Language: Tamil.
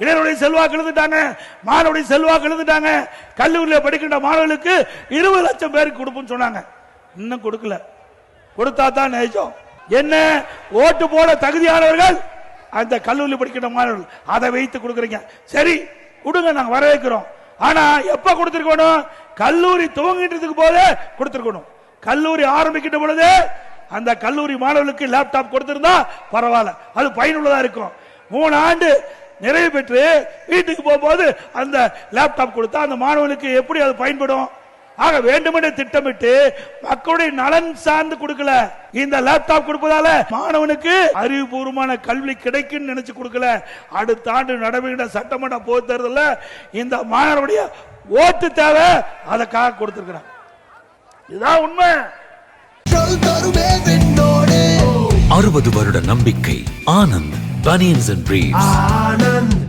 இளைஞருடைய செல்வாக்கு எழுந்துட்டாங்க, மாணவருடைய செல்வாக்கு எழுந்துட்டாங்க. கல்லூரியில் படிக்கின்ற மாணவர்களுக்கு 20 லட்சம் பேருக்கு கொடுப்போம்னு சொன்னாங்க. இன்னும் கொடுக்கல. கொடுத்தா தான் நிஜம். என்ன ஓட்டு போட தகுதியானவர்கள் அந்த கல்லூரியில் படிக்கின்ற மாணவர்கள், அதை வைத்து கொடுக்குறீங்க. சரி கொடுங்க, நாங்க வரவேற்கிறோம். ஆனா எப்ப கொடுத்திருக்கணும்? கல்லூரி துவங்கிட்டதுக்கு போதே கொடுத்திருக்கணும். கல்லூரி ஆரம்பிக்கின்ற பொழுது அந்த கல்லூரி மாணவர்களுக்கு லேப்டாப் கொடுத்திருந்தா பரவாயில்ல, அது பயனுள்ளதா இருக்கும். 3 ஆண்டு நிறைவு பெற்று வீட்டுக்கு போகும்போது அந்த லேப்டாப் கொடுத்தா அந்த மாணவனுக்கு எப்படி அது பயன்படும்? ஆக வேண்டுமென்று திட்டமிட்டு மக்களுடைய நலன் சார்ந்து கொடுக்கல. இந்த லேப்டாப் கொடுப்பதால மாணவனுக்கு அறிவுபூர்வமான கல்வி கிடைக்கும் நினைச்சு கொடுக்கல. அடுத்த ஆண்டு நடைபெறுகின்ற சட்டமன்ற பொதுத் தேர்தலில் இந்த மாணவருடைய ஓட்டு தேவை, அதற்காக கொடுத்திருக்கிறார். இதுதான் உண்மை. 60 வருட நம்பிக்கை. Anand banians and briefs.